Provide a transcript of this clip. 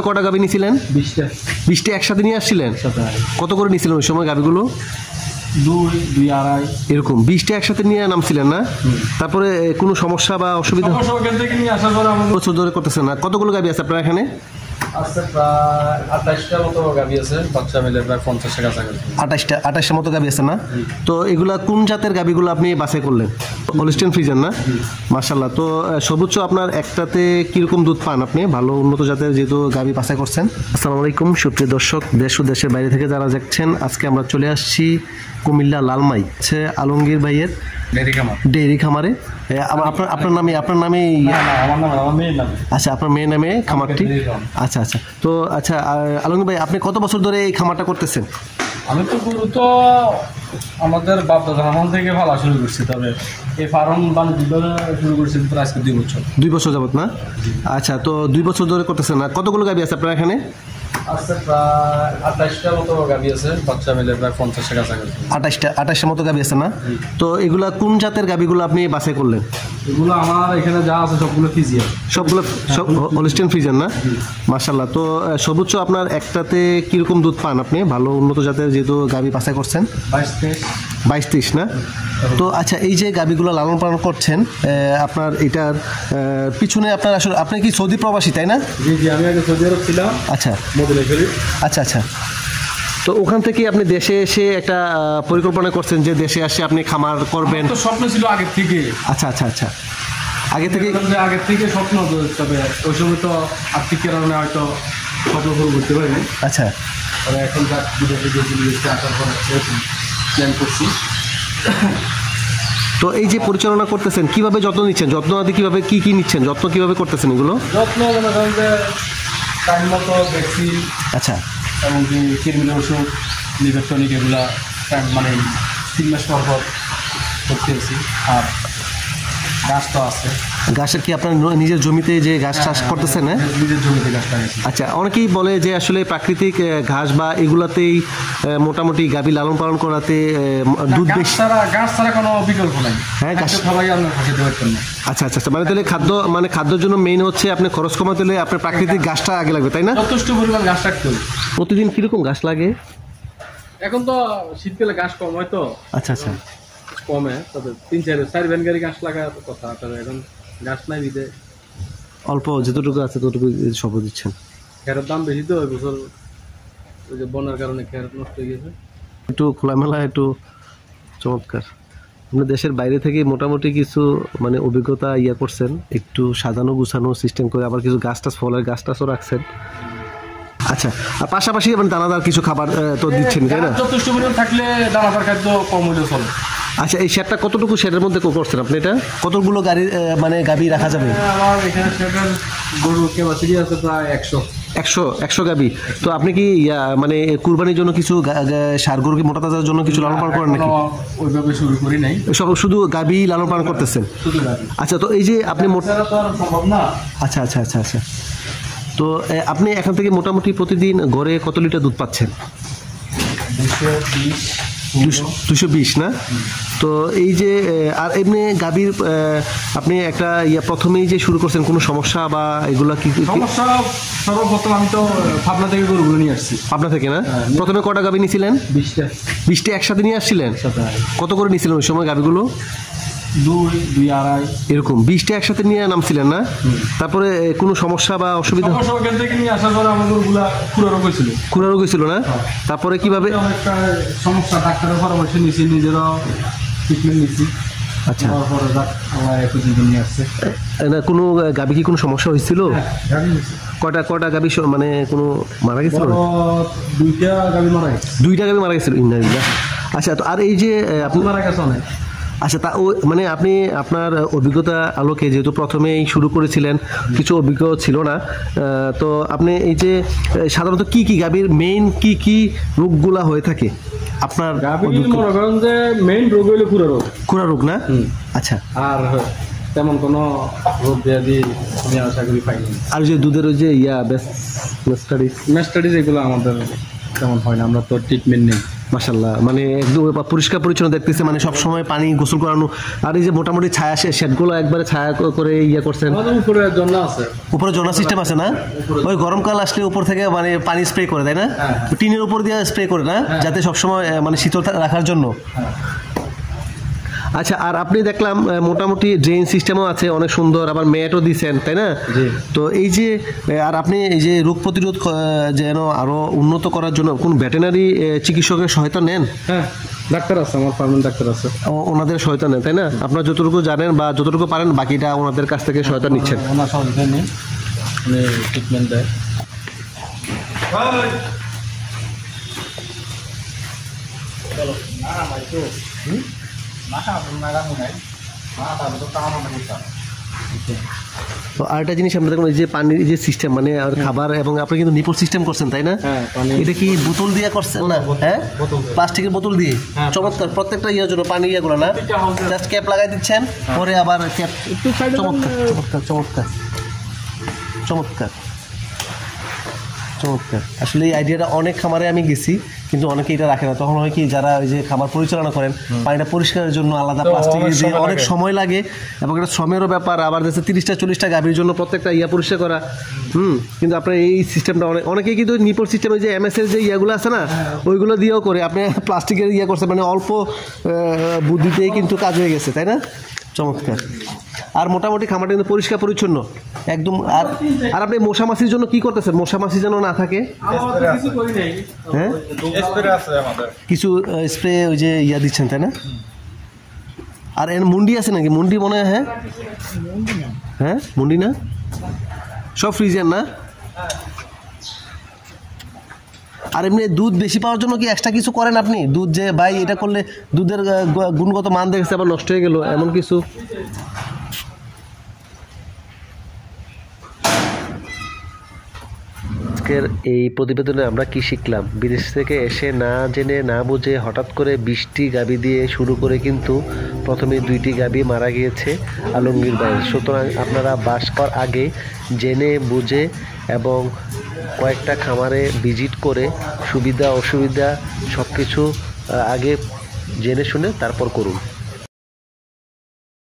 কটা গাভী নিয়েছিলেন? 20টা। 20টা একসাথে নিয়ে আসছিলেন? কত করে নিয়েছিলেন ওই সময় গাভীগুলো? 2, 2.5 এরকম 20টা একসাথে নিয়ে নামছিলেন না? তারপরে কোনো সমস্যা বা অসুবিধা ওখান থেকে নিয়ে আসার পর আমাদের বছর ধরে করতেছেন না? কতগুলো গাভী আছে আপনার এখানে? আছে প্রায় 28টা মতো গাভী আছে, বাচ্চা মিলে প্রায় 50 টাকা কাছাকাছি। 28টা মতো গাভী আছে না? তো এগুলা কোন জাতের গাভীগুলো আপনি বাছাই করলেন? হলস্টেইন ফ্রিজিয়ান না? মাশাআল্লাহ। তো সর্বোচ্চ আপনার একটাতে কিরকম দুধ পান আপনি? ভালো উন্নত জাতের যেহেতু গাভী বাছাই করছেন। আসসালামু আলাইকুম সুপ্রিয় দর্শক, দেশ ও দেশের বাইরে থেকে যারা দেখছেন, আজকে আমরা চলে আসছি কুমিল্লা লালমাই হচ্ছে আলমগীর ভাইয়ের ডেইরি খামারে। আপনার নামে আমার মেয়ের নামে। আচ্ছা, আপনার মেয়ের নামে খামারটি। আচ্ছা, তো আচ্ছা আলমগীর ভাই, আপনি কত বছর ধরে এই খামারটা করতেছেন? আমি তো গরু তো আমাদের বাপ দাদা আমল থেকে ভালো শুরু করছি, তবে এই ফার্ম বাণিজ্য শুরু করছি প্রায় আজকে 2 বছর। 2 বছর যাবত না? আচ্ছা, তো 2 বছর ধরে করতেছেন না? কতগুলো গাভী আছে আপনার এখানে? আছে প্রায় 28টা মতো গাভী আছে, বাচ্চা মিলে প্রায় 50 টাকা কাছাকাছি। 28টা মতো গাভী আছে না? তো এগুলা কোন জাতের গাভীগুলো আপনি বাছাই করলেন? এগুলো আমার এখানে যা আছে সবগুলো ফিজিয়ান। সব হলস্টেইন ফ্রিজিয়ান না? মাশাআল্লাহ। তো সর্বোচ্চ আপনার একটাতে কিরকম দুধ পান আপনি? ভালো উন্নত জাতের যেহেতু গাভী বাছাই করছেন। 22-23 না? তো আচ্ছা, এই যে গাভীগুলো লালন পালন করছেন, আপনার এটার পিছনে আপনার আসলে আপনি কি সৌদি প্রবাসী তাই না? জি, আমি আগে সৌদি আরব ছিলাম। আচ্ছা, মদিনা শরীফ। আচ্ছা। তো ওখান থেকে আপনি দেশে এসে একটা পরিকল্পনা করছেন যে দেশে আসে আপনি খামার করবেন? তো স্বপ্ন ছিল আগের থেকে। আচ্ছা, আগে থেকে স্বপ্ন, তবে ওই সময় তো আর্থিক কারণে হয়তো স্বপ্ন পূরণ করতে পারিনি। আচ্ছা, তবে এখন বিদেশে আসার পর প্ল্যান করছি। তো এই যে পরিচালনা করতেছেন, কিভাবে যত্ন নিচ্ছেন? যত্ন আদি কিভাবে কি নিচ্ছেন? যত্ন কিভাবে করতেছেন এগুলো? যত্ন মনে করেন যে টাইম মতো ভ্যাকসিন, আচ্ছা, এমনকি কৃমির ওষুধ, লিভার টনিক, এগুলা মানে 3 মাস পর করতেছি। আর গাছ তো আছে। গাছের কি আপনার নিজের জমিতে যে ঘাস চাষ করতেছেন? নিজের জমিতে গাছ লাগাইছি। আচ্ছা, অনেকেই বলে যে আসলে প্রাকৃতিক ঘাস বা এগুলাতেই মোটামুটি গাভী লালন পালন করাতে দুধ বেশি। গাছ ছাড়া কোনো বিকল্প নাই। হ্যাঁ, গাছ সবাই আপনার খাইতে পারতেন না। আচ্ছা, মানে তাহলে খাদ্যের জন্য মেইন হচ্ছে আপনি খরচ কমাতে হলে আপনার প্রাকৃতিক ঘাসটা আগে লাগবে, তাই না? যথেষ্ট পরিমাণ ঘাস রাখতে হবে। প্রতিদিন কিরকম ঘাস লাগে? এখন তো শীতকালে ঘাস কম হয় তো। আচ্ছা, কমে, তবে 3-4 ভ্যান গাড়ি ঘাস লাগার কথা, তবে এখন ঘাস নাই দিতে অল্প যেটুকু আছে ততটুকু সব দিচ্ছেন। খেরের দাম বেশি তো, এবছর ওই যে বন্যার কারণে খের নষ্ট হয়ে গেছে। একটু খোলামেলা, একটু চমৎকার। আপনি দেশের বাইরে থেকে মোটামুটি কিছু মানে অভিজ্ঞতা করছেন, একটু সাজানো গুছানো সিস্টেম করে, আবার কিছু ফলের গাছ টাছও রাখছেন। আচ্ছা, আর পাশাপাশি মানে দানাদার কিছু খাবার তো দিচ্ছেন, তাই না? যথেষ্ট পরিমাণ থাকলে দানাদার খাদ্য কম হলেও চলে। আচ্ছা, এই শেডটা কতটুকু শেডের মধ্যে করছেন আপনি? এটা কতগুলো গাভী রাখা যাবে? আমার এখানে শেডের গরুর ক্যাপাসিটি আছে প্রায় 100 গাভী। তো আপনি কি মানে কুরবানির জন্য কিছু ষাঁড় গরু কি মোটা তাজার জন্য কিছু লালন পালন করেন নাকি? ওইভাবে শুরু করি নাই, সব শুধু গাভী লালন পালন করতেছেন? শুধু গাভী। আচ্ছা, তো এই যে আপনি সম্ভব না। আচ্ছা, তো আপনি এখান থেকে মোটামুটি প্রতিদিন গড়ে কত লিটার দুধ পাচ্ছেন? 220 না? তো এই যে আর এমনি গাভীর আপনি একটা প্রথমেই যে শুরু করছেন, কোনো সমস্যা বা এগুলা কি সমস্যা? সর্বপ্রথম আমি তো পাবনা থেকে গরুগুলো নিয়ে আসছি। পাবনা থেকে না? প্রথমে কটা গাভী নিয়েছিলেন? 20টা একসাথে নিয়ে আসছিলেন? কত করে নিয়েছিলেন ওই সময় গাভীগুলো? 2, 2.5 এরকম 20টা একসাথে নিয়ে নামছিলেন না? তারপরে কোনো সমস্যা বা অসুবিধা? ওখান থেকে নিয়ে আসার পর আমার গরুগুলা খুরা রোগ হয়েছিল না? তারপরে কিভাবে সমস্যা? ডাক্তারের পরামর্শ নিয়েছি, নিজেরও ট্রিটমেন্ট নিয়েছি। আচ্ছা, নিয়ে আসছে না কোনো গাভী কি কোনো সমস্যা হয়েছিল? কটা গাভী মানে কোনো মারা গেছিল? 2টা গাভী মারা গেছে। 2টা গাভী মারা গেছিল? আচ্ছা, তো আর এই যে আপনি মারা গেছে অনেক। আচ্ছা, তা মানে আপনি আপনার অভিজ্ঞতা আলোকে যেহেতু প্রথমেই শুরু করেছিলেন, কিছু অভিজ্ঞ ছিল না, তো আপনি এই যে সাধারণত কি গাভীর মেইন কি রোগগুলা হয়ে থাকে আপনার? মনে করেন যে মেইন রোগ হইলো খুরা রোগ না? আচ্ছা, আর তেমন কোনো রোগ ব্যাধি আমি আশা করি পাইনি। আর যে দুধের ওই যে মেস্টাডিস এগুলো আমাদের তেমন হয় না, আমরা তো ট্রিটমেন্ট নেই। মাশাল্লাহ, মানে একদম পরিষ্কার পরিচ্ছন্ন দেখতেছে, মানে সব সময় পানি গোসল করানো। আর এই যে মোটামুটি ছায়া শেডগুলো একবারে ছায়া করে ইয়ে করছেন, আমাদের উপরে জন্য আছে, উপরে জোনা সিস্টেম আছে না? ওই গরমকাল আসলে উপর থেকে মানে পানি স্প্রে করে, তাই না? টিনের উপর দিয়ে স্প্রে করে না, যাতে সবসময় মানে শীতল রাখার জন্য। আচ্ছা, আর আপনি দেখলাম মোটামুটি ড্রেন সিস্টেমও আছে অনেক সুন্দর, আবার ম্যাটও দিচ্ছেন, তাই না? তো এই যে আর আপনি এই যে রোগ প্রতিরোধ যেন আরো উন্নত করার জন্য কোন ভেটেরিনারি চিকিৎসকের সহায়তা নেন? হ্যাঁ, ডাক্তার আছে, আমার পার্মানেন্ট ডাক্তার আছে, ওনাদের সহায়তা নেন, তাই না? আপনারা যতটুকু জানেন বা যতটুকু পারেন বাকিটা ওনাদের কাছ থেকে সহায়তা নিচ্ছেন। ওনার সহায়তা নিয়ে উনি ট্রিটমেন্ট দেয়। তো আরেকটা জিনিস আমরা দেখুন, এই যে পানির যে সিস্টেম মানে আর খাবার, এবং আপনি কিন্তু নিপল সিস্টেম করছেন, তাই না? এটা কি বোতল দিয়ে করছেন না? হ্যাঁ, প্লাস্টিকের বোতল দিয়ে। চমৎকার, প্রত্যেকটা ইয়ের জন্য পানি ইয়েগুলো না, জাস্ট ক্যাপ লাগাই দিচ্ছেন, পরে আবার ক্যাপ। চমৎকার চমৎকার চমৎকার চমৎকার চমৎকার। আসলে এই আইডিয়াটা অনেক খামারে আমি গেছি, কিন্তু অনেকে এটা রাখে না। তখন হয় কি, যারা ওই যে খাবার পরিচালনা করেন, পানিটা পরিষ্কারের জন্য আলাদা প্লাস্টিকের দিয়ে অনেক সময় লাগে, এবং এটা শ্রমেরও ব্যাপার। আবার যাচ্ছে 30-40টা গাভীর জন্য প্রত্যেকটা ইয়া পরিষ্কার করা। কিন্তু আপনার এই সিস্টেমটা অনেকেই কিন্তু নিপল সিস্টেমে যে এমএসের যে ইয়েগুলো আছে না, ওইগুলো দিয়েও করে। আপনি প্লাস্টিকের ইয়ে করছে, মানে অল্প বুদ্ধিতেই কিন্তু কাজ হয়ে গেছে, তাই না? চমৎকার। আর মোটামুটি খামারটা কিন্তু পরিষ্কার পরিচ্ছন্ন একদম। আর আপনি মশা মাছির জন্য কি করতেছেন? মশা মাছি যেন না থাকে, হ্যাঁ, কিছু স্প্রে ওই যে ইয়া দিচ্ছেন, তাই না? আর এর মুন্ডি আছে নাকি? মুন্ডি মনে হয়, হ্যাঁ হ্যাঁ, মুন্ডি না, সব ফ্রিজের না? আর এমনি দুধ বেশি পাওয়ার জন্য কি এক্সট্রা কিছু করেন আপনি? দুধ যে ভাই এটা করলে দুধের গুণগত মান দেখেছে আবার নষ্ট হয়ে গেল, এমন কিছু? আজকের এই প্রতিবেদনে আমরা কি শিখলাম? বিদেশ থেকে এসে না জেনে না বুঝে হঠাৎ করে 20টি গাভী দিয়ে শুরু করে কিন্তু প্রথমে 2টি গাভী মারা গিয়েছে আলমগীর ভাই। সুতরাং আপনারা বাস করার আগে জেনে বুঝে এবং কয়েকটা খামারে ভিজিট করে সুবিধা অসুবিধা সব কিছু আগে জেনে শুনে তারপর করুন।